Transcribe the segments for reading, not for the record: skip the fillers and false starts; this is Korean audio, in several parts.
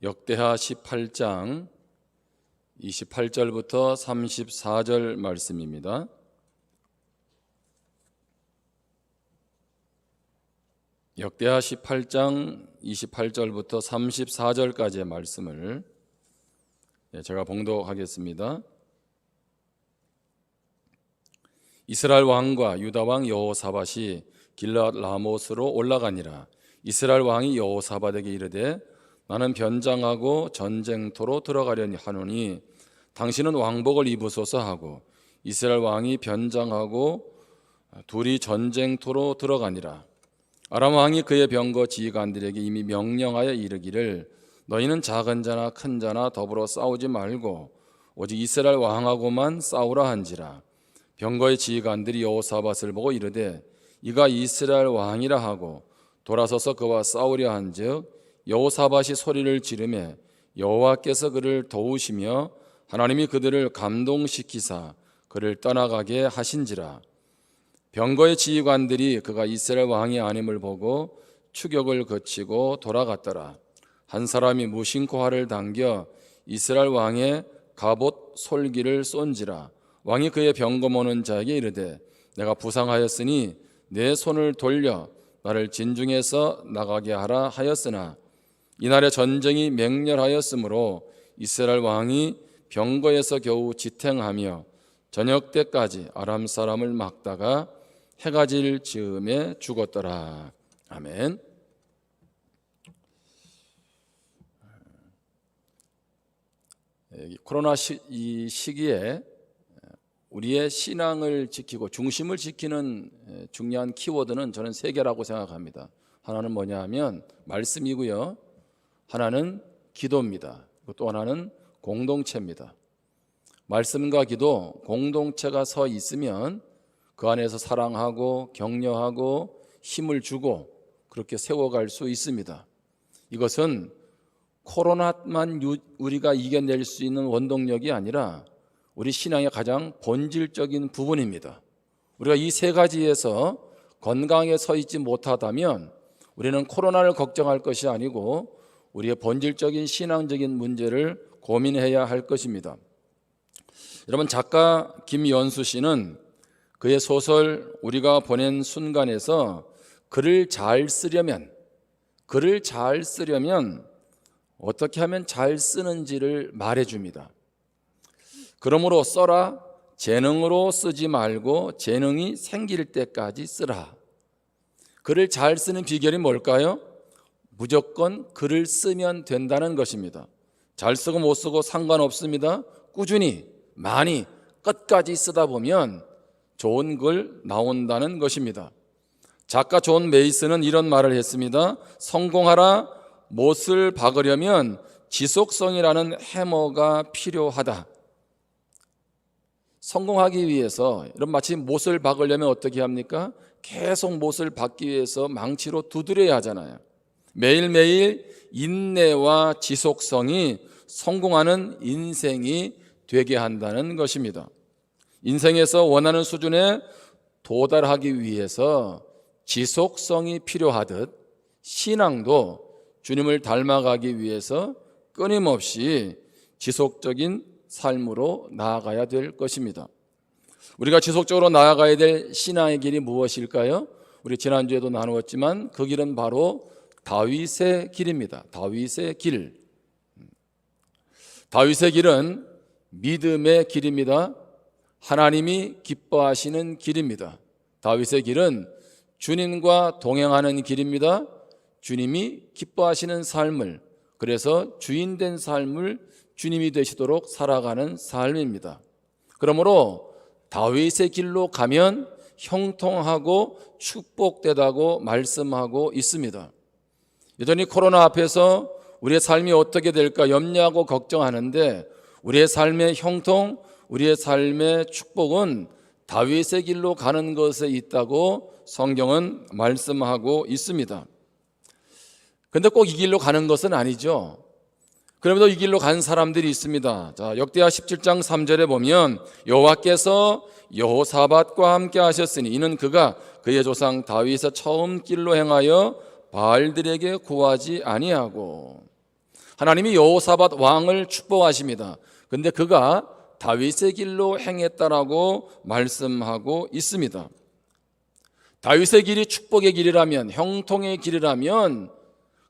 역대하 18장 28절부터 34절 말씀입니다. 역대하 18장 28절부터 34절까지의 말씀을 제가 봉독하겠습니다. 이스라엘 왕과 유다 왕 여호사밧이 길앗 라못으로 올라가니라. 이스라엘 왕이 여호사밧에게 이르되 나는 변장하고 전쟁터로 들어가려니 하노니 당신은 왕복을 입으소서 하고 이스라엘 왕이 변장하고 둘이 전쟁터로 들어가니라. 아람 왕이 그의 병거 지휘관들에게 이미 명령하여 이르기를 너희는 작은 자나 큰 자나 더불어 싸우지 말고 오직 이스라엘 왕하고만 싸우라 한지라. 병거의 지휘관들이 여호사밧을 보고 이르되 이가 이스라엘 왕이라 하고 돌아서서 그와 싸우려 한즉 여호사밧이 소리를 지르매 여호와께서 그를 도우시며 하나님이 그들을 감동시키사 그를 떠나가게 하신지라. 병거의 지휘관들이 그가 이스라엘 왕이 아님을 보고 추격을 거치고 돌아갔더라. 한 사람이 무심코 활을 당겨 이스라엘 왕의 갑옷 솔기를 쏜지라. 왕이 그의 병거 모는 자에게 이르되 내가 부상하였으니 내 손을 돌려 나를 진중에서 나가게 하라 하였으나 이날에 전쟁이 맹렬하였으므로 이스라엘 왕이 병거에서 겨우 지탱하며 저녁 때까지 아람 사람을 막다가 해가 질 즈음에 죽었더라. 아멘. 코로나 이 시기에 우리의 신앙을 지키고 중심을 지키는 중요한 키워드는 저는 세 개라고 생각합니다. 하나는 뭐냐 하면 말씀이고요, 하나는 기도입니다. 또 하나는 공동체입니다. 말씀과 기도, 공동체가 서 있으면 그 안에서 사랑하고 격려하고 힘을 주고 그렇게 세워갈 수 있습니다. 이것은 코로나만 우리가 이겨낼 수 있는 원동력이 아니라 우리 신앙의 가장 본질적인 부분입니다. 우리가 이 세 가지에서 건강에 서 있지 못하다면 우리는 코로나를 걱정할 것이 아니고 우리의 본질적인 신앙적인 문제를 고민해야 할 것입니다. 여러분, 작가 김연수 씨는 그의 소설 우리가 보낸 순간에서 글을 잘 쓰려면 어떻게 하면 잘 쓰는지를 말해줍니다. 그러므로 써라. 재능으로 쓰지 말고 재능이 생길 때까지 쓰라. 글을 잘 쓰는 비결이 뭘까요? 무조건 글을 쓰면 된다는 것입니다. 잘 쓰고 못 쓰고 상관없습니다. 꾸준히 많이 끝까지 쓰다 보면 좋은 글 나온다는 것입니다. 작가 존 메이슨은 이런 말을 했습니다. 성공하라. 못을 박으려면 지속성이라는 해머가 필요하다. 성공하기 위해서 여러분 마치 못을 박으려면 어떻게 합니까? 계속 못을 박기 위해서 망치로 두드려야 하잖아요. 매일매일 인내와 지속성이 성공하는 인생이 되게 한다는 것입니다. 인생에서 원하는 수준에 도달하기 위해서 지속성이 필요하듯 신앙도 주님을 닮아가기 위해서 끊임없이 지속적인 삶으로 나아가야 될 것입니다. 우리가 지속적으로 나아가야 될 신앙의 길이 무엇일까요? 우리 지난주에도 나누었지만 그 길은 바로 다윗의 길입니다. 다윗의 길. 다윗의 길은 믿음의 길입니다. 하나님이 기뻐하시는 길입니다. 다윗의 길은 주님과 동행하는 길입니다. 주님이 기뻐하시는 삶을, 그래서 주인된 삶을 주님이 되시도록 살아가는 삶입니다. 그러므로 다윗의 길로 가면 형통하고 축복되다고 말씀하고 있습니다. 여전히 코로나 앞에서 우리의 삶이 어떻게 될까 염려하고 걱정하는데 우리의 삶의 형통, 우리의 삶의 축복은 다윗의 길로 가는 것에 있다고 성경은 말씀하고 있습니다. 그런데 꼭 이 길로 가는 것은 아니죠. 그럼에도 이 길로 간 사람들이 있습니다. 자, 역대하 17장 3절에 보면 여호와께서 여호사밧과 함께 하셨으니 이는 그가 그의 조상 다윗의 처음 길로 행하여 바알들에게 구하지 아니하고 하나님이 여호사밧 왕을 축복하십니다. 근데 그가 다윗의 길로 행했다라고 말씀하고 있습니다. 다윗의 길이 축복의 길이라면, 형통의 길이라면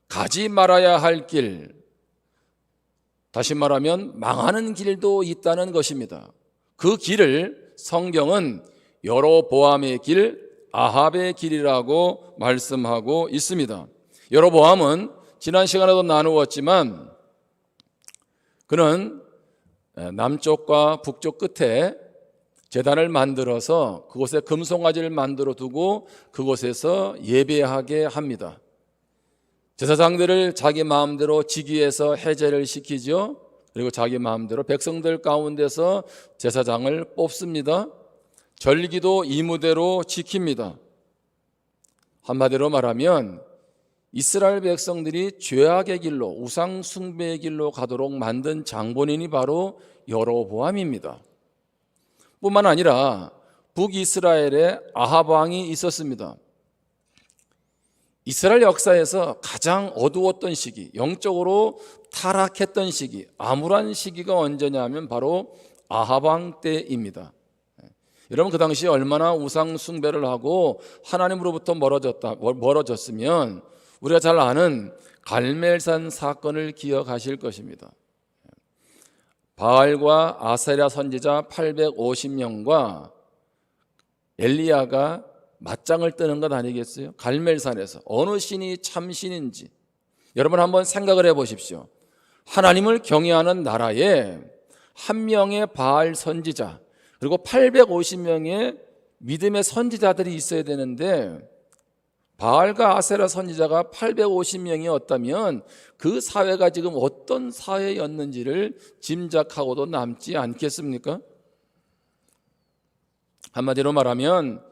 가지 말아야 할 길, 다시 말하면 망하는 길도 있다는 것입니다. 그 길을 성경은 여로보암의 길, 아합의 길이라고 말씀하고 있습니다. 여로보암은 지난 시간에도 나누었지만 그는 남쪽과 북쪽 끝에 제단을 만들어서 그곳에 금송아지를 만들어 두고 그곳에서 예배하게 합니다. 제사장들을 자기 마음대로 직위해서 해제를 시키죠. 그리고 자기 마음대로 백성들 가운데서 제사장을 뽑습니다. 절기도 이무대로 지킵니다. 한마디로 말하면 이스라엘 백성들이 죄악의 길로, 우상 숭배의 길로 가도록 만든 장본인이 바로 여로보암입니다. 뿐만 아니라 북이스라엘에 아합 왕이 있었습니다. 이스라엘 역사에서 가장 어두웠던 시기, 영적으로 타락했던 시기, 암울한 시기가 언제냐면 바로 아합 왕 때입니다. 여러분, 그 당시에 얼마나 우상 숭배를 하고 하나님으로부터 멀어졌으면 우리가 잘 아는 갈멜산 사건을 기억하실 것입니다. 바알과 아세라 선지자 850명과 엘리야가 맞짱을 뜨는 것 아니겠어요? 갈멜산에서 어느 신이 참신인지 여러분 한번 생각을 해보십시오. 하나님을 경외하는 나라에 한 명의 바알 선지자 그리고 850명의 믿음의 선지자들이 있어야 되는데 바알과 아세라 선지자가 850명이었다면 그 사회가 지금 어떤 사회였는지를 짐작하고도 남지 않겠습니까? 한마디로 말하면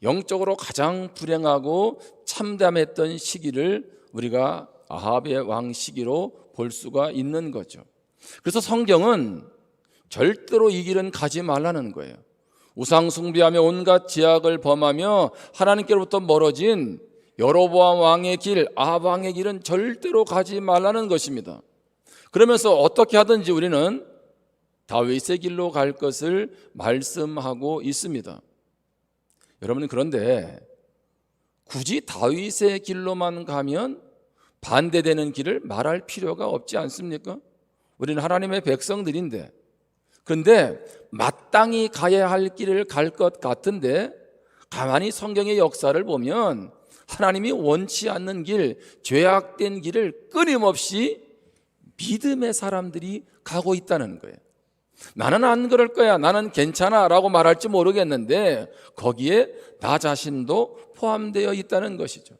영적으로 가장 불행하고 참담했던 시기를 우리가 아합의 왕 시기로 볼 수가 있는 거죠. 그래서 성경은 절대로 이 길은 가지 말라는 거예요. 우상 숭배하며 온갖 지악을 범하며 하나님께로부터 멀어진 여로보암 왕의 길, 아합 왕의 길은 절대로 가지 말라는 것입니다. 그러면서 어떻게 하든지 우리는 다윗의 길로 갈 것을 말씀하고 있습니다. 여러분, 그런데 굳이 다윗의 길로만 가면 반대되는 길을 말할 필요가 없지 않습니까? 우리는 하나님의 백성들인데, 그런데 마땅히 가야 할 길을 갈 것 같은데 가만히 성경의 역사를 보면 하나님이 원치 않는 길, 죄악된 길을 끊임없이 믿음의 사람들이 가고 있다는 거예요. 나는 안 그럴 거야, 나는 괜찮아 라고 말할지 모르겠는데 거기에 나 자신도 포함되어 있다는 것이죠.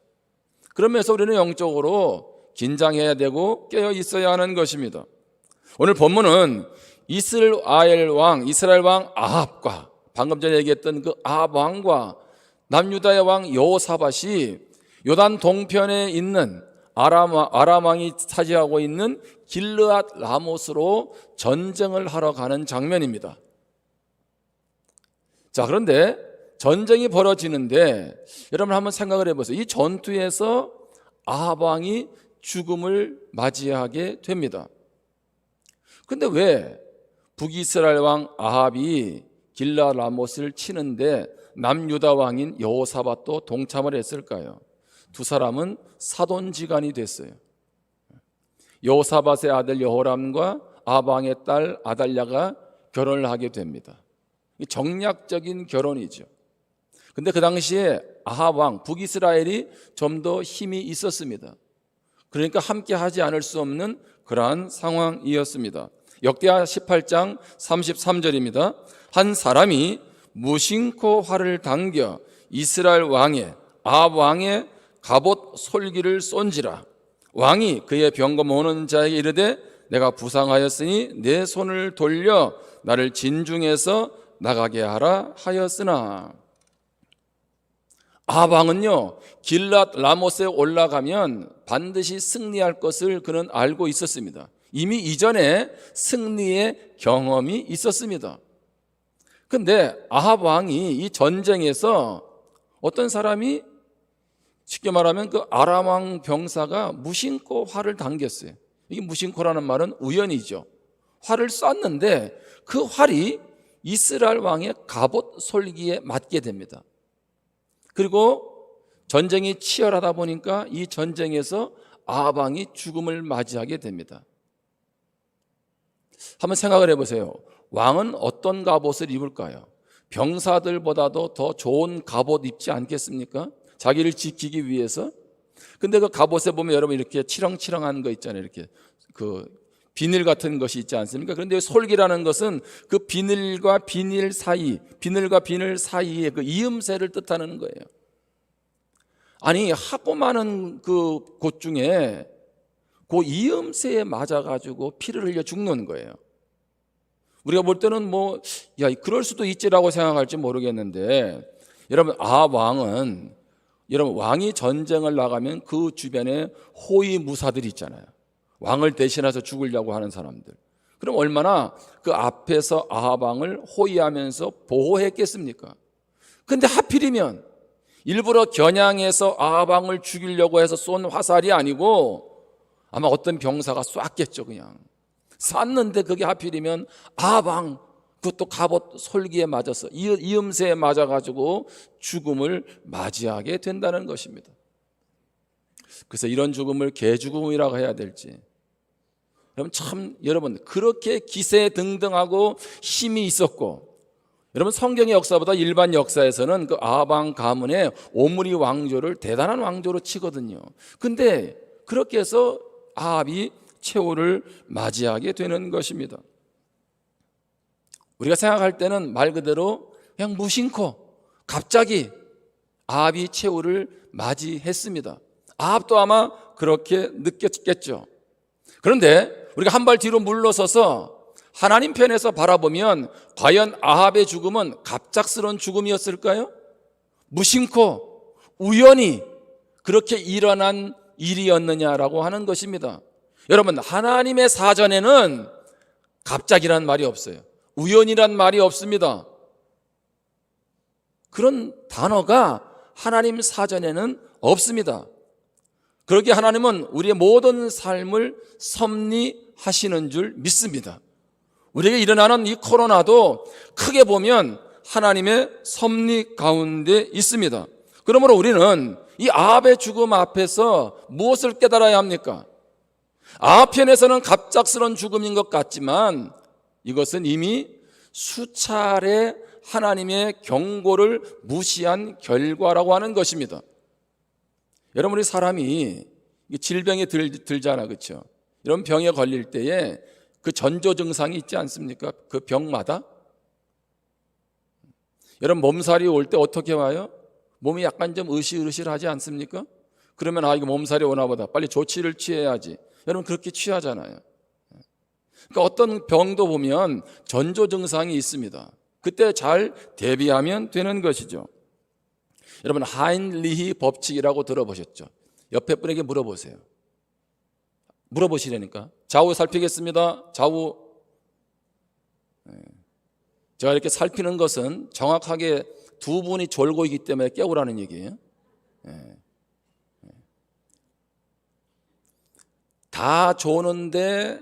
그러면서 우리는 영적으로 긴장해야 되고 깨어 있어야 하는 것입니다. 오늘 본문은 이스라엘 왕 아합과 방금 전에 얘기했던 그 아합 왕과 남유다의 왕 여호사밧이 요단 동편에 있는 아람 왕이 차지하고 있는 길르앗 라못으로 전쟁을 하러 가는 장면입니다. 자, 그런데 전쟁이 벌어지는데 여러분 한번 생각을 해보세요. 이 전투에서 아합 왕이 죽음을 맞이하게 됩니다. 근데 왜 북이스라엘 왕 아합이 길르앗 라못을 치는데 남유다 왕인 여호사밧도 동참을 했을까요? 두 사람은 사돈지간이 됐어요. 여호사밧의 아들 여호람과 아합 왕의 딸 아달랴가 결혼을 하게 됩니다. 정략적인 결혼이죠. 근데 그 당시에 아합 왕 북이스라엘이 좀 더 힘이 있었습니다. 그러니까 함께 하지 않을 수 없는 그러한 상황이었습니다. 역대하 18장 33절입니다. 한 사람이 무심코 활을 당겨 이스라엘 왕의 아합 왕의 갑옷 솔기를 쏜지라. 왕이 그의 병거 모는 자에게 이르되 내가 부상하였으니 내 손을 돌려 나를 진중에서 나가게 하라 하였으나. 아합 왕은요, 길앗 라못에 올라가면 반드시 승리할 것을 그는 알고 있었습니다. 이미 이전에 승리의 경험이 있었습니다. 그런데 아합 왕이 이 전쟁에서 어떤 사람이 쉽게 말하면 그 아람 왕 병사가 무심코 활을 당겼어요. 이게 무심코라는 말은 우연이죠. 활을 쐈는데 그 활이 이스라엘 왕의 갑옷 솔기에 맞게 됩니다. 그리고 전쟁이 치열하다 보니까 이 전쟁에서 아합 왕이 죽음을 맞이하게 됩니다. 한번 생각을 해보세요. 왕은 어떤 갑옷을 입을까요? 병사들보다도 더 좋은 갑옷 입지 않겠습니까? 자기를 지키기 위해서. 근데 그 갑옷에 보면 여러분 이렇게 치렁치렁한 거 있잖아요. 이렇게 그 비늘 같은 것이 있지 않습니까? 그런데 솔기라는 것은 그 비늘과 비늘 사이에 그 이음새를 뜻하는 거예요. 아니, 하고 많은 그 곳 중에 그 이음새에 맞아가지고 피를 흘려 죽는 거예요. 우리가 볼 때는 그럴 수도 있지라고 생각할지 모르겠는데, 여러분, 여러분, 왕이 전쟁을 나가면 그 주변에 호위무사들이 있잖아요. 왕을 대신해서 죽으려고 하는 사람들. 그럼 얼마나 그 앞에서 아합 왕을 호위하면서 보호했겠습니까? 근데 하필이면 일부러 겨냥해서 아합 왕을 죽이려고 해서 쏜 화살이 아니고 아마 어떤 병사가 쐈겠죠. 그냥 쐈는데 그게 하필이면 아합 왕, 그것도 갑옷 솔기에 맞아서 이음새에 맞아가지고 죽음을 맞이하게 된다는 것입니다. 그래서 이런 죽음을 개죽음이라고 해야 될지, 여러분 그렇게 기세등등하고 힘이 있었고, 여러분 성경의 역사보다 일반 역사에서는 그 아합 왕 가문의 오므리 왕조를 대단한 왕조로 치거든요. 근데 그렇게 해서 아합이 최후를 맞이하게 되는 것입니다. 우리가 생각할 때는 말 그대로 그냥 무심코 갑자기 아합이 최후를 맞이했습니다. 아합도 아마 그렇게 느꼈겠죠. 그런데 우리가 한 발 뒤로 물러서서 하나님 편에서 바라보면 과연 아합의 죽음은 갑작스러운 죽음이었을까요? 무심코 우연히 그렇게 일어난 일이었느냐라고 하는 것입니다. 여러분, 하나님의 사전에는 갑자기란 말이 없어요. 우연이란 말이 없습니다. 그런 단어가 하나님 사전에는 없습니다. 그러기에 하나님은 우리의 모든 삶을 섭리하시는 줄 믿습니다. 우리에게 일어나는 이 코로나도 크게 보면 하나님의 섭리 가운데 있습니다. 그러므로 우리는 이 아합의 죽음 앞에서 무엇을 깨달아야 합니까? 아합 편에서는 갑작스러운 죽음인 것 같지만 이것은 이미 수차례 하나님의 경고를 무시한 결과라고 하는 것입니다. 여러분, 우리 사람이 질병에 들잖아, 그렇죠? 이런 병에 걸릴 때에 그 전조 증상이 있지 않습니까? 그 병마다. 여러분, 몸살이 올 때 어떻게 와요? 몸이 약간 좀 으실으실하지 않습니까? 그러면 이거 몸살이 오나 보다, 빨리 조치를 취해야지. 여러분, 그렇게 취하잖아요. 그러니까 어떤 병도 보면 전조 증상이 있습니다. 그때 잘 대비하면 되는 것이죠. 여러분, 하인리히 법칙이라고 들어보셨죠? 옆에 분에게 물어보세요. 물어보시려니까. 좌우 살피겠습니다. 좌우. 제가 이렇게 살피는 것은 정확하게 두 분이 졸고 있기 때문에 깨우라는 얘기예요. 다 조는데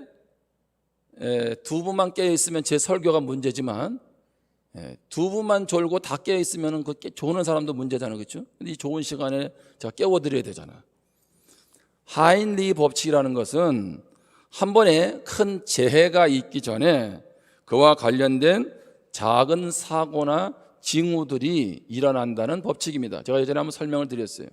두 분만 깨어 있으면 제 설교가 문제지만, 두 분만 졸고 다 깨어 있으면 그 조는 사람도 문제잖아요, 그렇죠? 근데 이 좋은 시간에 제가 깨워드려야 되잖아. 하인리 법칙이라는 것은 한 번에 큰 재해가 있기 전에 그와 관련된 작은 사고나 징후들이 일어난다는 법칙입니다. 제가 예전에 한번 설명을 드렸어요.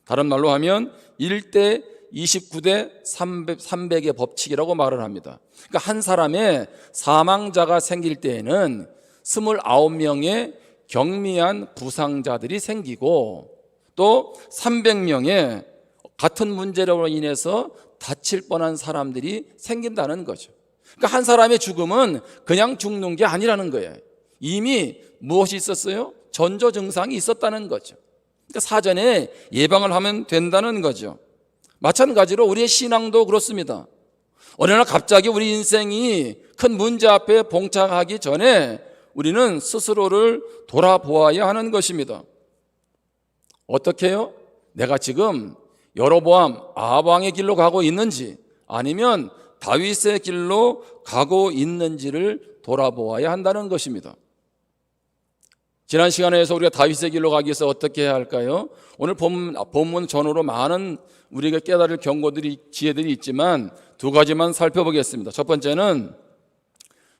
다른 말로 하면 1대 29대 300의 법칙이라고 말을 합니다. 그러니까 한 사람의 사망자가 생길 때에는 29명의 경미한 부상자들이 생기고 또 300명의 같은 문제로 인해서 다칠 뻔한 사람들이 생긴다는 거죠. 그러니까 한 사람의 죽음은 그냥 죽는 게 아니라는 거예요. 이미 무엇이 있었어요? 전조 증상이 있었다는 거죠. 그러니까 사전에 예방을 하면 된다는 거죠. 마찬가지로 우리의 신앙도 그렇습니다. 어느 날 갑자기 우리 인생이 큰 문제 앞에 봉착하기 전에 우리는 스스로를 돌아보아야 하는 것입니다. 어떻게 해요? 내가 지금 여로보암 아합 왕의 길로 가고 있는지, 아니면 다윗의 길로 가고 있는지를 돌아보아야 한다는 것입니다. 지난 시간에서 우리가 다윗의 길로 가기 위해서 어떻게 해야 할까요? 오늘 본문 전후로 많은 우리가 깨달을 경고들이, 지혜들이 있지만 두 가지만 살펴보겠습니다. 첫 번째는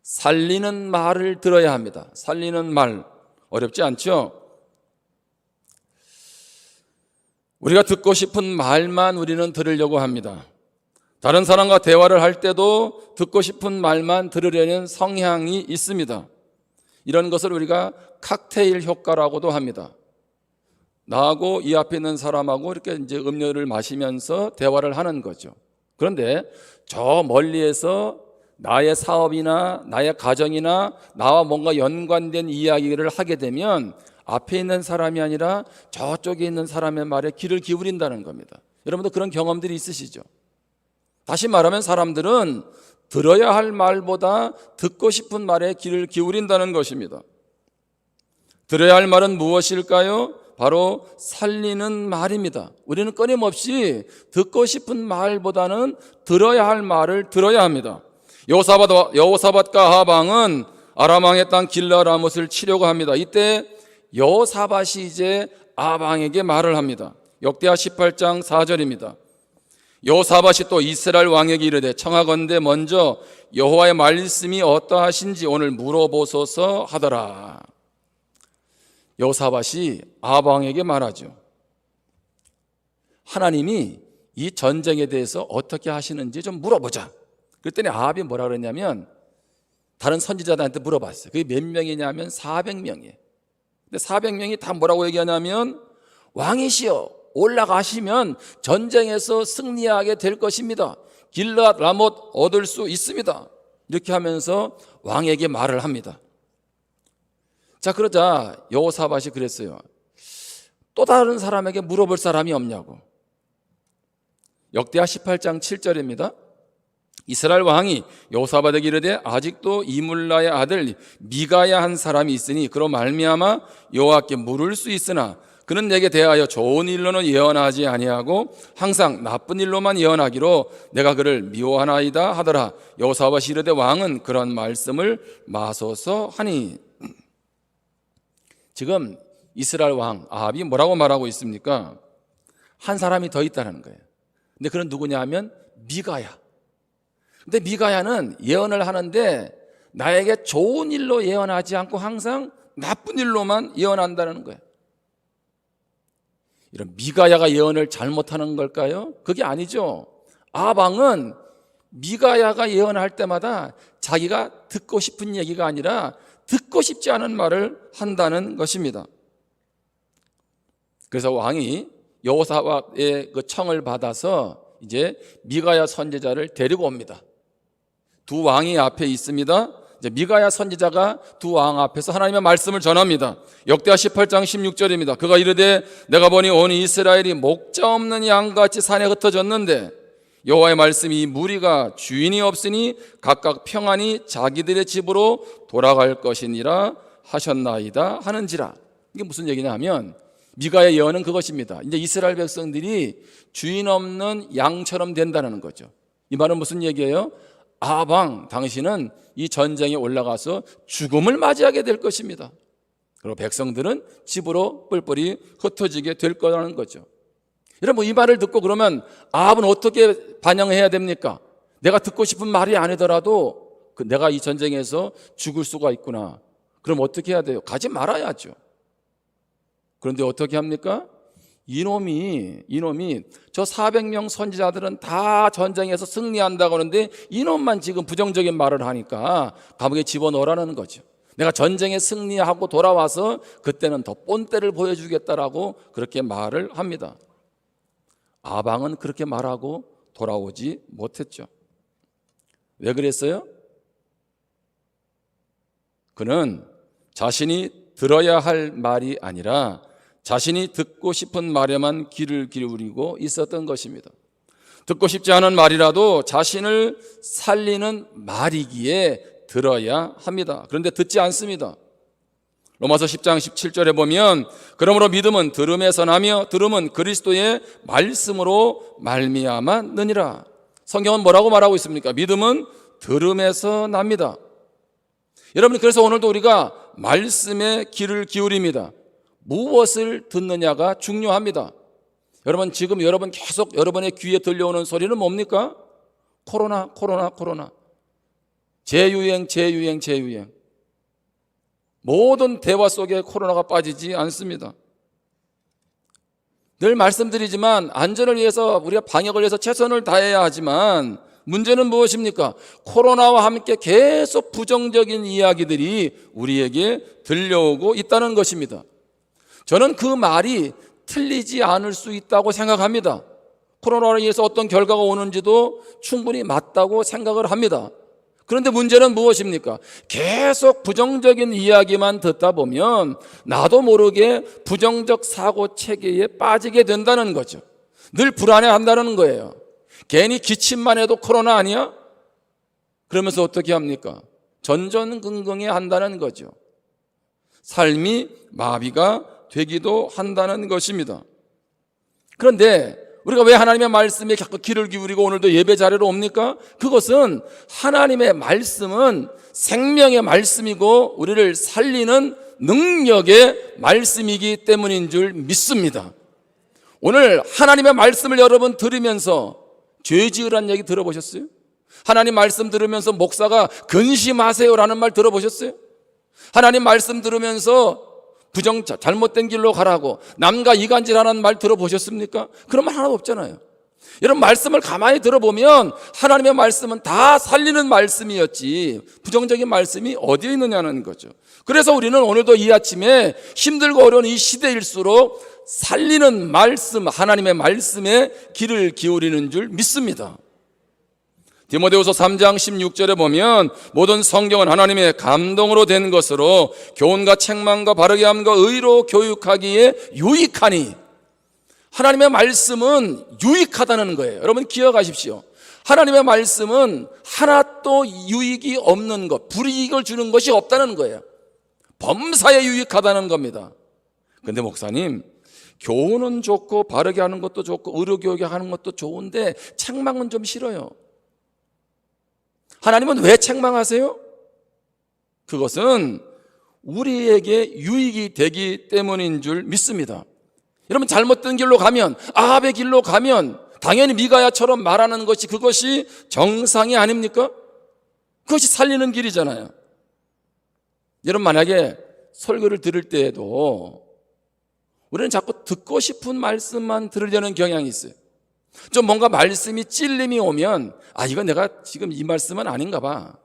살리는 말을 들어야 합니다. 살리는 말, 어렵지 않죠? 우리가 듣고 싶은 말만 우리는 들으려고 합니다. 다른 사람과 대화를 할 때도 듣고 싶은 말만 들으려는 성향이 있습니다. 이런 것을 우리가 칵테일 효과라고도 합니다. 나하고 이 앞에 있는 사람하고 이렇게 이제 음료를 마시면서 대화를 하는 거죠. 그런데 저 멀리에서 나의 사업이나 나의 가정이나 나와 뭔가 연관된 이야기를 하게 되면 앞에 있는 사람이 아니라 저쪽에 있는 사람의 말에 귀를 기울인다는 겁니다. 여러분도 그런 경험들이 있으시죠? 다시 말하면 사람들은 들어야 할 말보다 듣고 싶은 말에 귀를 기울인다는 것입니다. 들어야 할 말은 무엇일까요? 바로 살리는 말입니다. 우리는 끊임없이 듣고 싶은 말보다는 들어야 할 말을 들어야 합니다. 여호사밧과 아합 왕은 아람 왕의 땅 길르앗라못을 치려고 합니다. 이때 여호사밧이 이제 아합 왕에게 말을 합니다. 역대하 18장 4절입니다. 여호사밧이 또 이스라엘 왕에게 이르되 청하건대 먼저 여호와의 말씀이 어떠하신지 오늘 물어보소서 하더라. 여호사밧이 아합 왕에게 말하죠. 하나님이 이 전쟁에 대해서 어떻게 하시는지 좀 물어보자. 그랬더니 아합이 뭐라 그랬냐면 다른 선지자들한테 물어봤어요. 그게 몇 명이냐면 400명이에요. 근데 400명이 다 뭐라고 얘기하냐면 왕이시여 올라가시면 전쟁에서 승리하게 될 것입니다. 길르앗 라못 얻을 수 있습니다. 이렇게 하면서 왕에게 말을 합니다. 자, 그러자 여호사밧이 그랬어요. 또 다른 사람에게 물어볼 사람이 없냐고. 역대하 18장 7절입니다. 이스라엘 왕이 여호사밧에게 이르되 아직도 이물라의 아들 미가야 한 사람이 있으니 그로 말미암아 여호와께 물을 수 있으나 그는 내게 대하여 좋은 일로는 예언하지 아니하고 항상 나쁜 일로만 예언하기로 내가 그를 미워하나이다 하더라. 여호사밧이 이르되 왕은 그런 말씀을 마소서 하니. 지금 이스라엘 왕 아합이 뭐라고 말하고 있습니까? 한 사람이 더 있다는 거예요. 근데 그는 누구냐 하면 미가야. 근데 미가야는 예언을 하는데 나에게 좋은 일로 예언하지 않고 항상 나쁜 일로만 예언한다는 거예요. 이런 미가야가 예언을 잘못하는 걸까요? 그게 아니죠. 아합 왕은 미가야가 예언할 때마다 자기가 듣고 싶은 얘기가 아니라 듣고 싶지 않은 말을 한다는 것입니다. 그래서 왕이 여호사밧의 그 청을 받아서 이제 미가야 선지자를 데리고 옵니다. 두 왕이 앞에 있습니다. 이제 미가야 선지자가 두 왕 앞에서 하나님의 말씀을 전합니다. 역대하 18장 16절입니다. 그가 이르되 내가 보니 온 이스라엘이 목자 없는 양같이 산에 흩어졌는데 여호와의 말씀이 이 무리가 주인이 없으니 각각 평안히 자기들의 집으로 돌아갈 것이니라 하셨나이다 하는지라. 이게 무슨 얘기냐 하면 미가의 예언은 그것입니다. 이제 이스라엘 백성들이 주인 없는 양처럼 된다는 거죠. 이 말은 무슨 얘기예요? 아합 왕 당신은 이 전쟁에 올라가서 죽음을 맞이하게 될 것입니다. 그리고 백성들은 집으로 뿔뿔이 흩어지게 될 거라는 거죠. 여러분 이 말을 듣고 그러면 아합은 어떻게 반응해야 됩니까? 내가 듣고 싶은 말이 아니더라도 내가 이 전쟁에서 죽을 수가 있구나. 그럼 어떻게 해야 돼요? 가지 말아야죠. 그런데 어떻게 합니까? 이놈이 저 400명 선지자들은 다 전쟁에서 승리한다고 하는데 이놈만 지금 부정적인 말을 하니까 감옥에 집어넣으라는 거죠. 내가 전쟁에 승리하고 돌아와서 그때는 더 본때를 보여주겠다라고 그렇게 말을 합니다. 아합 왕은 그렇게 말하고 돌아오지 못했죠. 왜 그랬어요? 그는 자신이 들어야 할 말이 아니라 자신이 듣고 싶은 말에만 귀를 기울이고 있었던 것입니다. 듣고 싶지 않은 말이라도 자신을 살리는 말이기에 들어야 합니다. 그런데 듣지 않습니다. 로마서 10장 17절에 보면 그러므로 믿음은 들음에서 나며 들음은 그리스도의 말씀으로 말미암았느니라. 성경은 뭐라고 말하고 있습니까? 믿음은 들음에서 납니다. 여러분, 그래서 오늘도 우리가 말씀에 귀를 기울입니다. 무엇을 듣느냐가 중요합니다. 여러분, 지금 여러분 계속 여러분의 귀에 들려오는 소리는 뭡니까? 코로나, 코로나, 코로나. 재유행, 재유행, 재유행. 모든 대화 속에 코로나가 빠지지 않습니다. 늘 말씀드리지만 안전을 위해서, 우리가 방역을 위해서 최선을 다해야 하지만 문제는 무엇입니까? 코로나와 함께 계속 부정적인 이야기들이 우리에게 들려오고 있다는 것입니다. 저는 그 말이 틀리지 않을 수 있다고 생각합니다. 코로나로 인해서 어떤 결과가 오는지도 충분히 맞다고 생각을 합니다. 그런데 문제는 무엇입니까? 계속 부정적인 이야기만 듣다 보면 나도 모르게 부정적 사고 체계에 빠지게 된다는 거죠. 늘 불안해한다는 거예요. 괜히 기침만 해도 코로나 아니야? 그러면서 어떻게 합니까? 전전긍긍해 한다는 거죠. 삶이 마비가 되기도 한다는 것입니다. 그런데 우리가 왜 하나님의 말씀에 자꾸 귀를 기울이고 오늘도 예배 자리로 옵니까? 그것은 하나님의 말씀은 생명의 말씀이고 우리를 살리는 능력의 말씀이기 때문인 줄 믿습니다. 오늘 하나님의 말씀을 여러분 들으면서 죄 지으라는 얘기 들어보셨어요? 하나님 말씀 들으면서 목사가 근심하세요라는 말 들어보셨어요? 하나님 말씀 들으면서 잘못된 길로 가라고 남과 이간질하는 말 들어보셨습니까? 그런 말 하나도 없잖아요. 여러분, 말씀을 가만히 들어보면 하나님의 말씀은 다 살리는 말씀이었지 부정적인 말씀이 어디에 있느냐는 거죠. 그래서 우리는 오늘도 이 아침에 힘들고 어려운 이 시대일수록 살리는 말씀, 하나님의 말씀에 귀를 기울이는 줄 믿습니다. 디모데후서 3장 16절에 보면 모든 성경은 하나님의 감동으로 된 것으로 교훈과 책망과 바르게 함과 의로 교육하기에 유익하니, 하나님의 말씀은 유익하다는 거예요. 여러분 기억하십시오. 하나님의 말씀은 하나도 유익이 없는 것, 불이익을 주는 것이 없다는 거예요. 범사에 유익하다는 겁니다. 근데 목사님, 교훈은 좋고 바르게 하는 것도 좋고 의료교육에 하는 것도 좋은데 책망은 좀 싫어요. 하나님은 왜 책망하세요? 그것은 우리에게 유익이 되기 때문인 줄 믿습니다. 여러분, 잘못된 길로 가면, 아합의 길로 가면 당연히 미가야처럼 말하는 것이 그것이 정상이 아닙니까? 그것이 살리는 길이잖아요. 여러분, 만약에 설교를 들을 때에도 우리는 자꾸 듣고 싶은 말씀만 들으려는 경향이 있어요. 좀 뭔가 말씀이 찔림이 오면 이건 내가 지금 이 말씀은 아닌가 봐.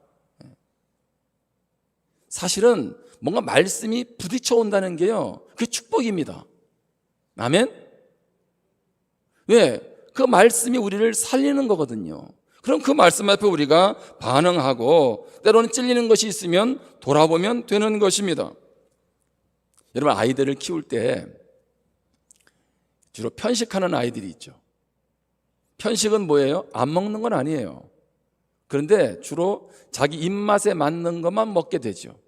사실은 뭔가 말씀이 부딪혀 온다는 게요, 그게 축복입니다. 아멘? 왜? 그 말씀이 우리를 살리는 거거든요. 그럼 그 말씀 앞에 우리가 반응하고 때로는 찔리는 것이 있으면 돌아보면 되는 것입니다. 여러분, 아이들을 키울 때 주로 편식하는 아이들이 있죠. 편식은 뭐예요? 안 먹는 건 아니에요. 그런데 주로 자기 입맛에 맞는 것만 먹게 되죠.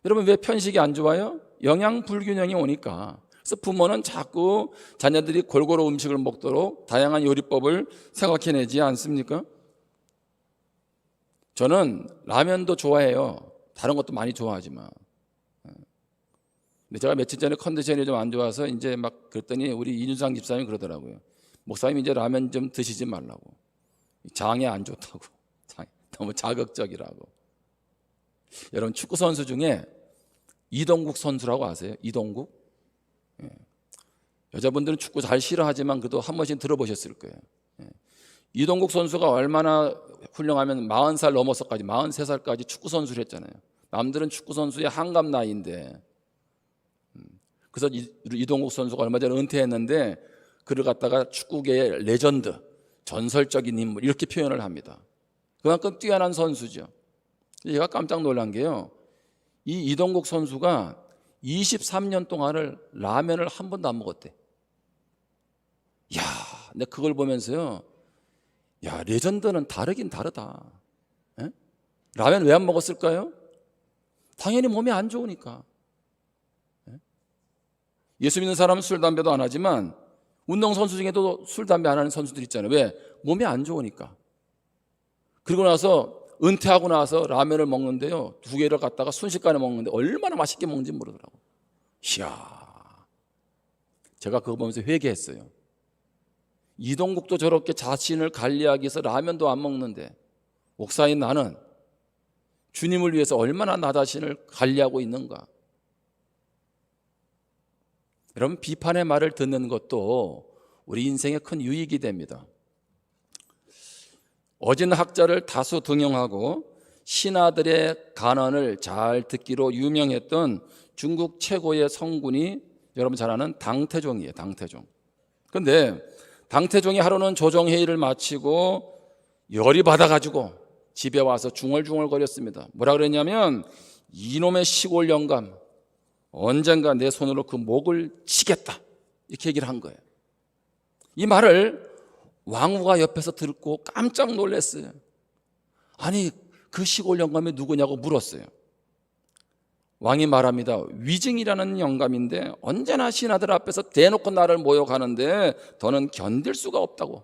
여러분, 왜 편식이 안 좋아요? 영양 불균형이 오니까. 그래서 부모는 자꾸 자녀들이 골고루 음식을 먹도록 다양한 요리법을 생각해내지 않습니까? 저는 라면도 좋아해요. 다른 것도 많이 좋아하지만. 근데 제가 며칠 전에 컨디션이 좀 안 좋아서 이제 막 그랬더니 우리 이준상 집사님이 그러더라고요. 목사님, 이제 라면 좀 드시지 말라고. 장에 안 좋다고. 너무 자극적이라고. 여러분, 축구 선수 중에 이동국 선수라고 아세요? 이동국? 예. 여자분들은 축구 잘 싫어하지만 그래도 한 번씩 들어보셨을 거예요. 예. 이동국 선수가 얼마나 훌륭하면 40살 넘어서까지, 43살까지 축구 선수를 했잖아요. 남들은 축구 선수의 한갑 나이인데. 그래서 이동국 선수가 얼마 전에 은퇴했는데 그를 갖다가 축구계의 레전드, 전설적인 인물, 이렇게 표현을 합니다. 그만큼 뛰어난 선수죠. 제가 깜짝 놀란 게요, 이 이동국 선수가 23년 동안을 라면을 한 번도 안 먹었대. 이야, 근데 그걸 보면서요, 야, 레전드는 다르긴 다르다. 에? 라면 왜 안 먹었을까요? 당연히 몸이 안 좋으니까. 예수 믿는 사람은 술, 담배도 안 하지만 운동선수 중에도 술, 담배 안 하는 선수들 있잖아요. 왜? 몸이 안 좋으니까. 그리고 나서 은퇴하고 나서 라면을 먹는데요, 2개를 갖다가 순식간에 먹는데 얼마나 맛있게 먹는지 모르더라고요. 이야, 제가 그거 보면서 회개했어요. 이동국도 저렇게 자신을 관리하기 위해서 라면도 안 먹는데 목사인 나는 주님을 위해서 얼마나 나 자신을 관리하고 있는가. 여러분, 비판의 말을 듣는 것도 우리 인생에 큰 유익이 됩니다. 어진 학자를 다수 등용하고 신하들의 간언을 잘 듣기로 유명했던 중국 최고의 성군이 여러분 잘 아는 당태종이에요. 당태종. 그런데 당태종이 하루는 조정회의를 마치고 열이 받아가지고 집에 와서 중얼중얼거렸습니다. 뭐라 그랬냐면, 이놈의 시골 영감, 언젠가 내 손으로 그 목을 치겠다, 이렇게 얘기를 한 거예요. 이 말을 왕후가 옆에서 듣고 깜짝 놀랐어요. 아니, 그 시골 영감이 누구냐고 물었어요. 왕이 말합니다. 위증이라는 영감인데 언제나 신하들 앞에서 대놓고 나를 모욕하는데 더는 견딜 수가 없다고.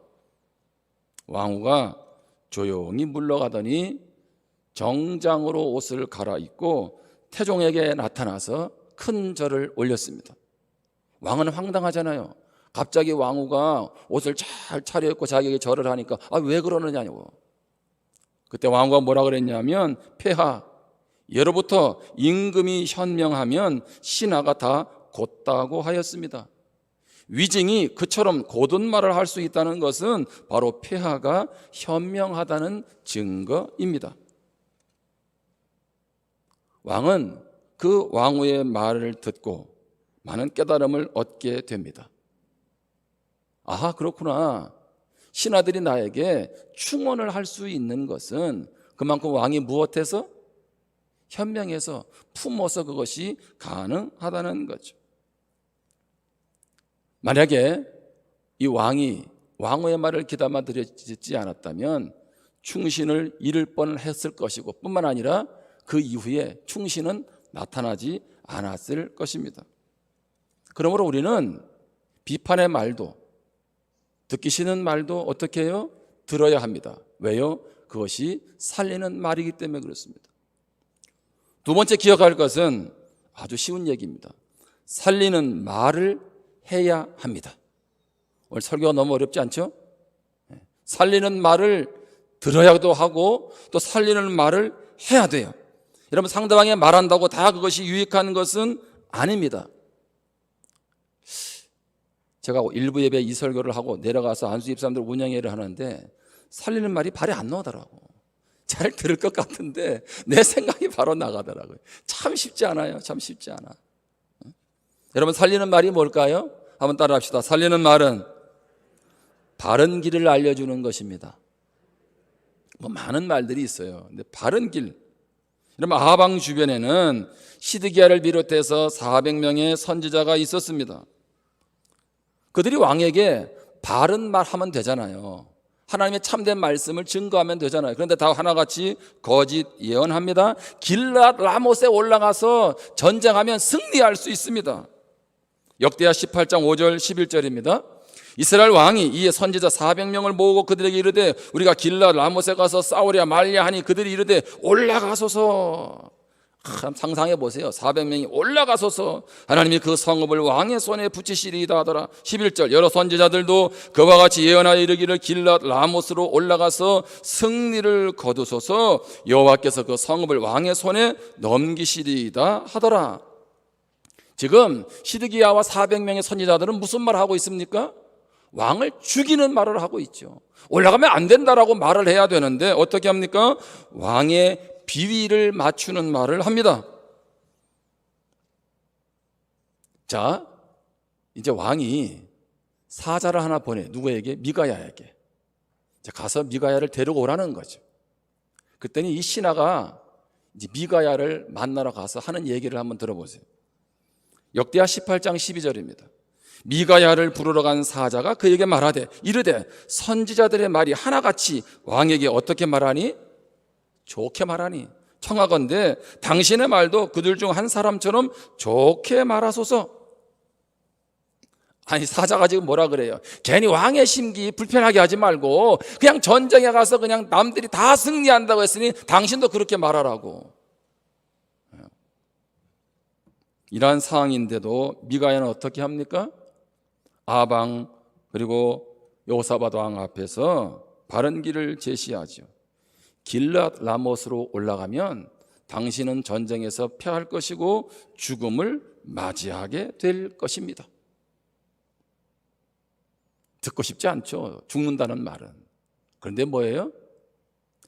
왕후가 조용히 물러가더니 정장으로 옷을 갈아입고 태종에게 나타나서 큰 절을 올렸습니다. 왕은 황당하잖아요. 갑자기 왕후가 옷을 잘 차려입고 자기에게 절을 하니까 왜 그러느냐고. 그때 왕후가 뭐라 그랬냐면, 폐하, 예로부터 임금이 현명하면 신하가 다 곧다고 하였습니다. 위증이 그처럼 곧은 말을 할 수 있다는 것은 바로 폐하가 현명하다는 증거입니다. 왕은 그 왕후의 말을 듣고 많은 깨달음을 얻게 됩니다. 아하, 그렇구나. 신하들이 나에게 충언을 할 수 있는 것은 그만큼 왕이 무엇해서? 현명해서, 품어서 그것이 가능하다는 거죠. 만약에 이 왕이 왕후의 말을 귀담아 들여지지 않았다면 충신을 잃을 뻔했을 것이고, 뿐만 아니라 그 이후에 충신은 나타나지 않았을 것입니다. 그러므로 우리는 비판의 말도, 듣기 싫은 말도 어떻게 해요? 들어야 합니다. 왜요? 그것이 살리는 말이기 때문에 그렇습니다. 두 번째 기억할 것은 아주 쉬운 얘기입니다. 살리는 말을 해야 합니다. 오늘 설교가 너무 어렵지 않죠? 살리는 말을 들어야도 하고 또 살리는 말을 해야 돼요. 여러분, 상대방이 말한다고 다 그것이 유익한 것은 아닙니다. 제가 일부 예배 이 설교를 하고 내려가서 안수 집사람들 운영회를 하는데 살리는 말이 발이 안 나오더라고. 잘 들을 것 같은데 내 생각이 바로 나가더라고요. 참 쉽지 않아요. 참 쉽지 않아. 여러분, 살리는 말이 뭘까요? 한번 따라 합시다. 살리는 말은 바른 길을 알려주는 것입니다. 많은 말들이 있어요. 근데 바른 길. 여러분, 아방 주변에는 시드기야를 비롯해서 400명의 선지자가 있었습니다. 그들이 왕에게 바른 말 하면 되잖아요. 하나님의 참된 말씀을 증거하면 되잖아요. 그런데 다 하나같이 거짓 예언합니다. 길앗 라못에 올라가서 전쟁하면 승리할 수 있습니다. 역대하 18장 5절 11절입니다. 이스라엘 왕이 이에 선지자 400명을 모으고 그들에게 이르되 우리가 길앗 라못에 가서 싸우랴 말랴 하니 그들이 이르되 올라가소서. 상상해 보세요. 400명이 올라가소서 하나님이 그 성읍을 왕의 손에 붙이시리이다 하더라. 11절 여러 선지자들도 그와 같이 예언하여 이르기를 길앗 라못으로 올라가서 승리를 거두소서 여호와께서 그 성읍을 왕의 손에 넘기시리이다 하더라. 지금 시드기야와 400명의 선지자들은 무슨 말을 하고 있습니까? 왕을 죽이는 말을 하고 있죠. 올라가면 안 된다라고 말을 해야 되는데 어떻게 합니까? 왕의 비위를 맞추는 말을 합니다. 자, 이제 왕이 사자를 하나 보내. 누구에게? 미가야에게. 가서 미가야를 데리고 오라는 거죠. 그랬더니 이 신하가 이제 미가야를 만나러 가서 하는 얘기를 한번 들어보세요. 역대하 18장 12절입니다. 미가야를 부르러 간 사자가 그에게 말하되 이르되 선지자들의 말이 하나같이 왕에게 어떻게 말하니? 좋게 말하니 청하건대 당신의 말도 그들 중 한 사람처럼 좋게 말하소서. 아니 사자가 지금 뭐라 그래요? 괜히 왕의 심기 불편하게 하지 말고 그냥 전쟁에 가서 그냥 남들이 다 승리한다고 했으니 당신도 그렇게 말하라고. 이러한 상황인데도 미가야는 어떻게 합니까? 아방 그리고 여호사밧 왕 앞에서 바른 길을 제시하죠. 길앗 라못으로 올라가면 당신은 전쟁에서 패할 것이고 죽음을 맞이하게 될 것입니다. 듣고 싶지 않죠, 죽는다는 말은. 그런데 뭐예요?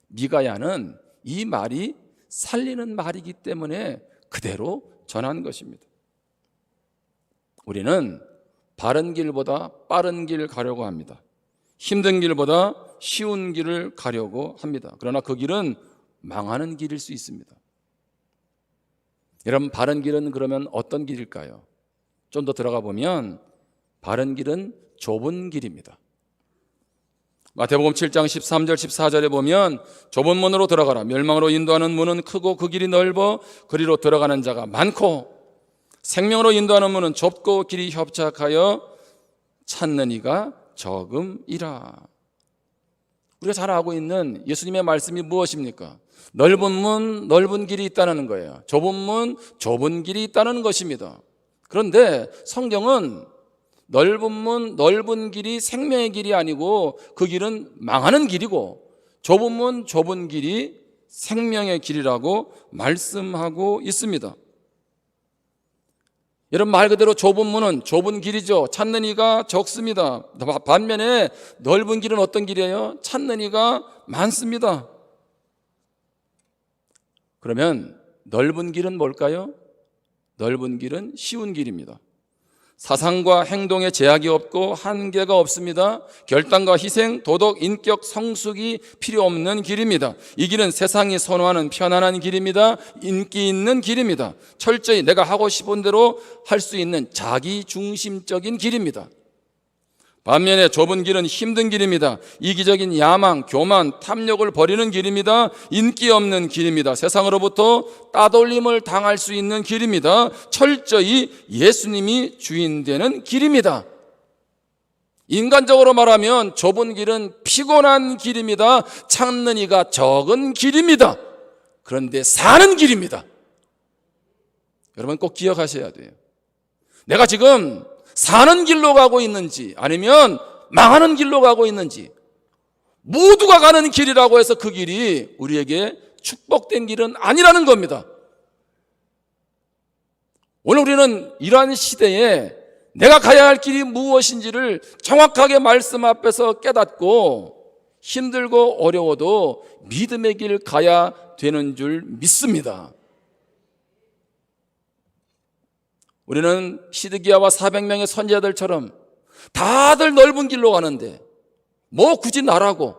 미가야는 이 말이 살리는 말이기 때문에 그대로 전한 것입니다. 우리는 바른 길보다 빠른 길 가려고 합니다. 힘든 길보다 쉬운 길을 가려고 합니다. 그러나 그 길은 망하는 길일 수 있습니다. 여러분, 바른 길은 그러면 어떤 길일까요? 좀 더 들어가 보면 바른 길은 좁은 길입니다. 마태복음 7장 13절 14절에 보면 좁은 문으로 들어가라. 멸망으로 인도하는 문은 크고 그 길이 넓어 그리로 들어가는 자가 많고 생명으로 인도하는 문은 좁고 길이 협착하여 찾는 이가 적음이라. 우리가 잘 알고 있는 예수님의 말씀이 무엇입니까? 넓은 문, 넓은 길이 있다는 거예요. 좁은 문, 좁은 길이 있다는 것입니다. 그런데 성경은 넓은 문, 넓은 길이 생명의 길이 아니고 그 길은 망하는 길이고 좁은 문, 좁은 길이 생명의 길이라고 말씀하고 있습니다. 여러분, 말 그대로 좁은 문은 좁은 길이죠. 찾는 이가 적습니다. 반면에 넓은 길은 어떤 길이에요? 찾는 이가 많습니다. 그러면 넓은 길은 뭘까요? 넓은 길은 쉬운 길입니다. 사상과 행동에 제약이 없고 한계가 없습니다. 결단과 희생, 도덕, 인격, 성숙이 필요 없는 길입니다. 이 길은 세상이 선호하는 편안한 길입니다. 인기 있는 길입니다. 철저히 내가 하고 싶은 대로 할 수 있는 자기중심적인 길입니다. 반면에 좁은 길은 힘든 길입니다. 이기적인 야망, 교만, 탐욕을 버리는 길입니다. 인기 없는 길입니다. 세상으로부터 따돌림을 당할 수 있는 길입니다. 철저히 예수님이 주인 되는 길입니다. 인간적으로 말하면 좁은 길은 피곤한 길입니다. 찾는 이가 적은 길입니다. 그런데 사는 길입니다. 여러분 꼭 기억하셔야 돼요. 내가 지금 사는 길로 가고 있는지 아니면 망하는 길로 가고 있는지, 모두가 가는 길이라고 해서 그 길이 우리에게 축복된 길은 아니라는 겁니다. 오늘 우리는 이러한 시대에 내가 가야 할 길이 무엇인지를 정확하게 말씀 앞에서 깨닫고 힘들고 어려워도 믿음의 길 가야 되는 줄 믿습니다. 우리는 시드기야와 400명의 선지자들처럼 다들 넓은 길로 가는데 뭐 굳이 나라고,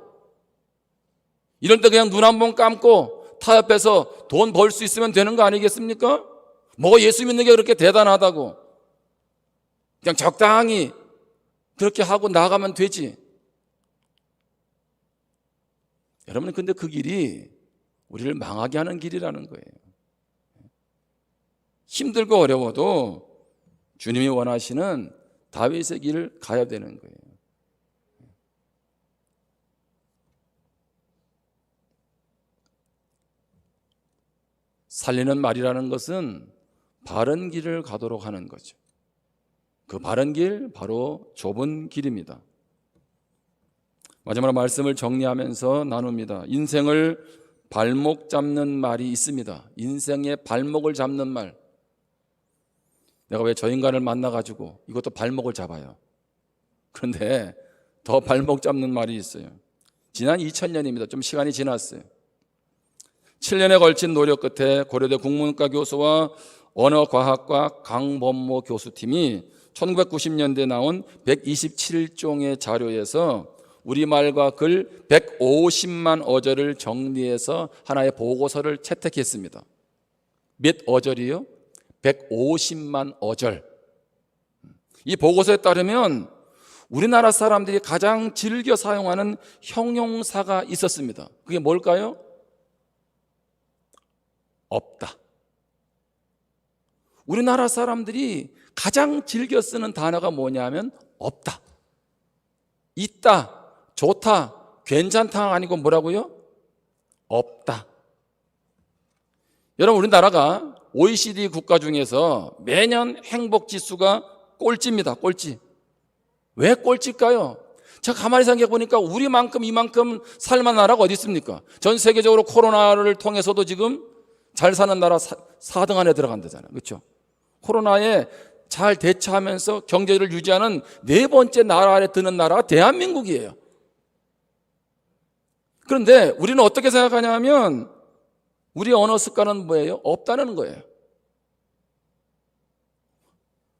이럴 때 그냥 눈 한 번 감고 타협해서 돈 벌 수 있으면 되는 거 아니겠습니까? 뭐 예수 믿는 게 그렇게 대단하다고 그냥 적당히 그렇게 하고 나가면 되지. 여러분, 근데 그 길이 우리를 망하게 하는 길이라는 거예요. 힘들고 어려워도 주님이 원하시는 다윗의 길을 가야 되는 거예요. 살리는 말이라는 것은 바른 길을 가도록 하는 거죠. 그 바른 길, 바로 좁은 길입니다. 마지막으로 말씀을 정리하면서 나눕니다. 인생을 발목 잡는 말이 있습니다. 인생의 발목을 잡는 말. 내가 왜 저 인간을 만나가지고 이것도 발목을 잡아요. 그런데 더 발목 잡는 말이 있어요. 지난 2000년입니다. 좀 시간이 지났어요. 7년에 걸친 노력 끝에 고려대 국문과 교수와 언어과학과 강범모 교수팀이 1990년대에 나온 127종의 자료에서 우리말과 글 150만 어절을 정리해서 하나의 보고서를 채택했습니다. 몇 어절이요? 150만 어절. 이 보고서에 따르면 우리나라 사람들이 가장 즐겨 사용하는 형용사가 있었습니다. 그게 뭘까요? 없다. 우리나라 사람들이 가장 즐겨 쓰는 단어가 뭐냐면 없다, 있다, 좋다, 괜찮다 아니고 뭐라고요? 없다. 여러분, 우리나라가 OECD 국가 중에서 매년 행복지수가 꼴찌입니다. 꼴찌. 왜 꼴찌일까요? 제가 가만히 생각해 보니까 우리만큼 이만큼 살만한 나라가 어디 있습니까? 전 세계적으로 코로나를 통해서도 지금 잘 사는 나라 4등 안에 들어간다잖아요. 그렇죠? 코로나에 잘 대처하면서 경제를 유지하는 네 번째 나라 안에 드는 나라가 대한민국이에요. 그런데 우리는 어떻게 생각하냐면 우리 언어 습관은 뭐예요? 없다는 거예요.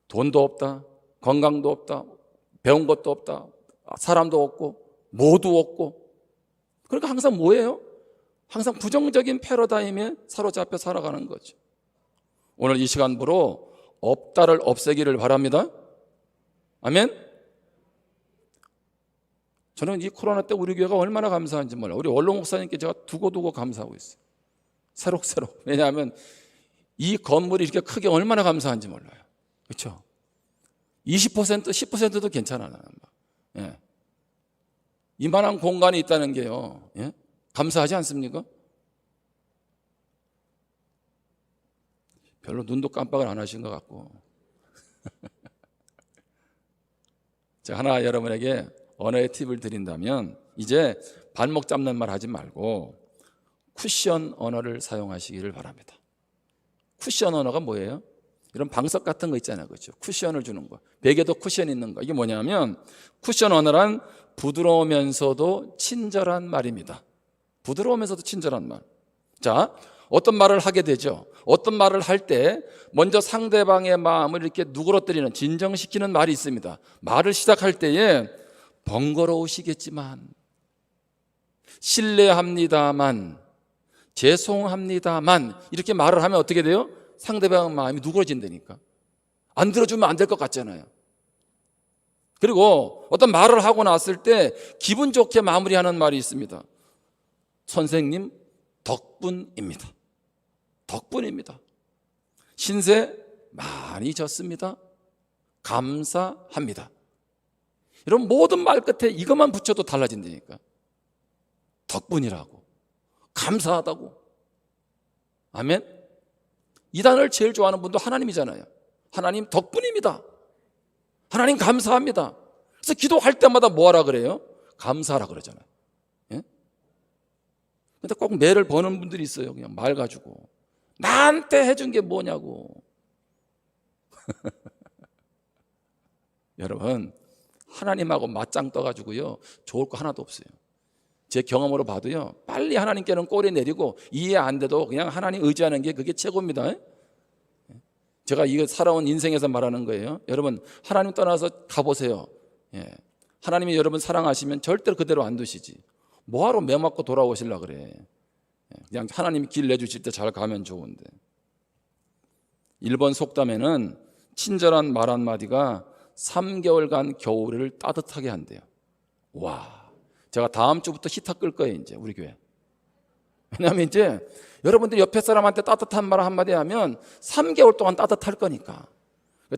돈도 없다, 건강도 없다, 배운 것도 없다, 사람도 없고 모두 없고. 그러니까 항상 뭐예요? 항상 부정적인 패러다임에 사로잡혀 살아가는 거죠. 오늘 이 시간부로 없다를 없애기를 바랍니다. 아멘. 저는 이 코로나 때 우리 교회가 얼마나 감사한지 몰라요. 우리 원로 목사님께 제가 두고두고 감사하고 있어요. 새록새록. 왜냐하면 이 건물이 이렇게 크게 얼마나 감사한지 몰라요. 그렇죠? 20%, 10%도 괜찮아요. 예. 이만한 공간이 있다는 게요. 예? 감사하지 않습니까? 별로 눈도 깜빡을 안 하신 것 같고. 제가 하나 여러분에게 언어의 팁을 드린다면 이제 발목 잡는 말 하지 말고 쿠션 언어를 사용하시기를 바랍니다. 쿠션 언어가 뭐예요? 이런 방석 같은 거 있잖아요. 그렇죠? 쿠션을 주는 거. 베개도 쿠션 있는 거. 이게 뭐냐면 쿠션 언어란 부드러우면서도 친절한 말입니다. 부드러우면서도 친절한 말. 자, 어떤 말을 하게 되죠. 어떤 말을 할 때 먼저 상대방의 마음을 이렇게 누그러뜨리는, 진정시키는 말이 있습니다. 말을 시작할 때에 번거로우시겠지만, 실례합니다만, 죄송합니다만 이렇게 말을 하면 어떻게 돼요? 상대방 마음이 누그러진다니까. 안 들어주면 안 될 것 같잖아요. 그리고 어떤 말을 하고 났을 때 기분 좋게 마무리하는 말이 있습니다. 선생님 덕분입니다. 덕분입니다. 신세 많이 졌습니다. 감사합니다. 이런 모든 말 끝에 이것만 붙여도 달라진다니까. 덕분이라고, 감사하다고. 아멘. 이 단어를 제일 좋아하는 분도 하나님이잖아요. 하나님 덕분입니다. 하나님 감사합니다. 그래서 기도할 때마다 뭐하라 그래요? 감사하라 그러잖아요. 예? 근데 꼭 매를 버는 분들이 있어요. 그냥 말 가지고 나한테 해준 게 뭐냐고. 여러분, 하나님하고 맞짱 떠가지고요 좋을 거 하나도 없어요. 제 경험으로 봐도요, 빨리 하나님께는 꼬리 내리고 이해 안 돼도 그냥 하나님 의지하는 게 그게 최고입니다. 제가 이거 살아온 인생에서 말하는 거예요. 여러분, 하나님 떠나서 가보세요. 하나님이 여러분 사랑하시면 절대로 그대로 안 두시지. 뭐하러 매 맞고 돌아오시려고 그래. 그냥 하나님이 길 내주실 때 잘 가면 좋은데. 일본 속담에는 친절한 말 한마디가 3개월간 겨울을 따뜻하게 한대요. 와, 제가 다음 주부터 히터 끌 거예요, 이제 우리 교회. 왜냐하면 이제 여러분들이 옆에 사람한테 따뜻한 말 한마디 하면 3개월 동안 따뜻할 거니까.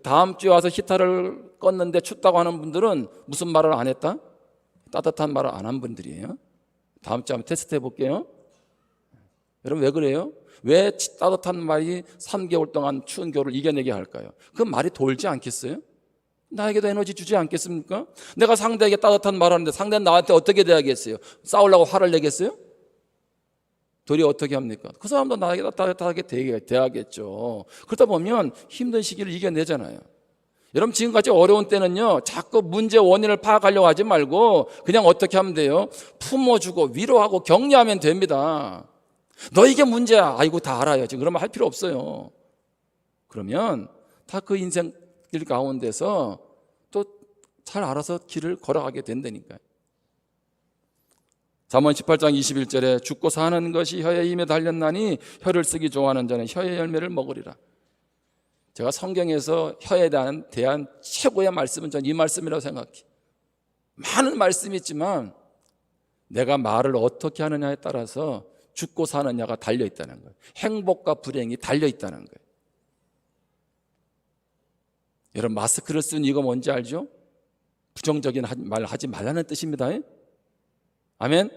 다음 주에 와서 히터를 껐는데 춥다고 하는 분들은 무슨 말을 안 했다? 따뜻한 말을 안 한 분들이에요. 다음 주에 한번 테스트 해볼게요. 여러분, 왜 그래요? 왜 따뜻한 말이 3개월 동안 추운 겨울을 이겨내게 할까요? 그 말이 돌지 않겠어요? 나에게도 에너지 주지 않겠습니까? 내가 상대에게 따뜻한 말 하는데 상대는 나한테 어떻게 대하겠어요? 싸우려고 화를 내겠어요? 도리어 어떻게 합니까? 그 사람도 나에게 따뜻하게 대하겠죠. 그러다 보면 힘든 시기를 이겨내잖아요. 여러분, 지금까지 어려운 때는요, 자꾸 문제 원인을 파악하려고 하지 말고 그냥 어떻게 하면 돼요? 품어주고 위로하고 격려하면 됩니다. 너 이게 문제야. 아이고, 다 알아요. 지금 그러면 할 필요 없어요. 그러면 다 그 인생 길 가운데서 또 잘 알아서 길을 걸어가게 된다니까요. 잠언 18장 21절에 죽고 사는 것이 혀의 힘에 달렸나니 혀를 쓰기 좋아하는 자는 혀의 열매를 먹으리라. 제가 성경에서 혀에 대한 최고의 말씀은 전 이 말씀이라고 생각해요. 많은 말씀이 있지만 내가 말을 어떻게 하느냐에 따라서 죽고 사느냐가 달려있다는 거예요. 행복과 불행이 달려있다는 거예요. 여러분, 마스크를 쓴 이유가 뭔지 알죠? 부정적인 말 하지 말라는 뜻입니다. 아멘?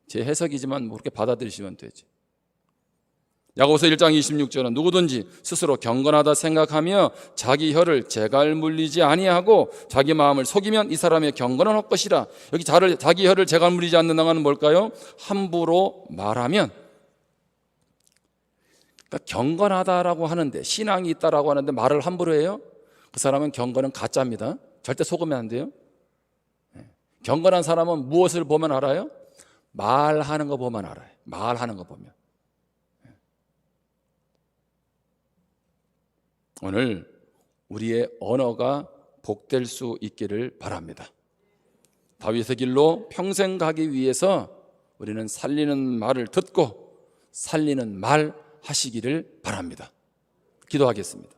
제 해석이지만 그렇게 받아들이시면 되지. 야고보서 1장 26절은 누구든지 스스로 경건하다 생각하며 자기 혀를 재갈 물리지 아니하고 자기 마음을 속이면 이 사람의 경건은 헛것이라. 여기 자기 혀를 재갈 물리지 않는다는 뭘까요? 함부로 말하면. 그러니까 경건하다라고 하는데, 신앙이 있다라고 하는데 말을 함부로 해요? 그 사람은 경건은 가짜입니다. 절대 속으면 안 돼요. 경건한 사람은 무엇을 보면 알아요? 말하는 거 보면 알아요. 말하는 거 보면. 오늘 우리의 언어가 복될 수 있기를 바랍니다. 다윗의 길로 평생 가기 위해서 우리는 살리는 말을 듣고 살리는 말 하시기를 바랍니다. 기도하겠습니다.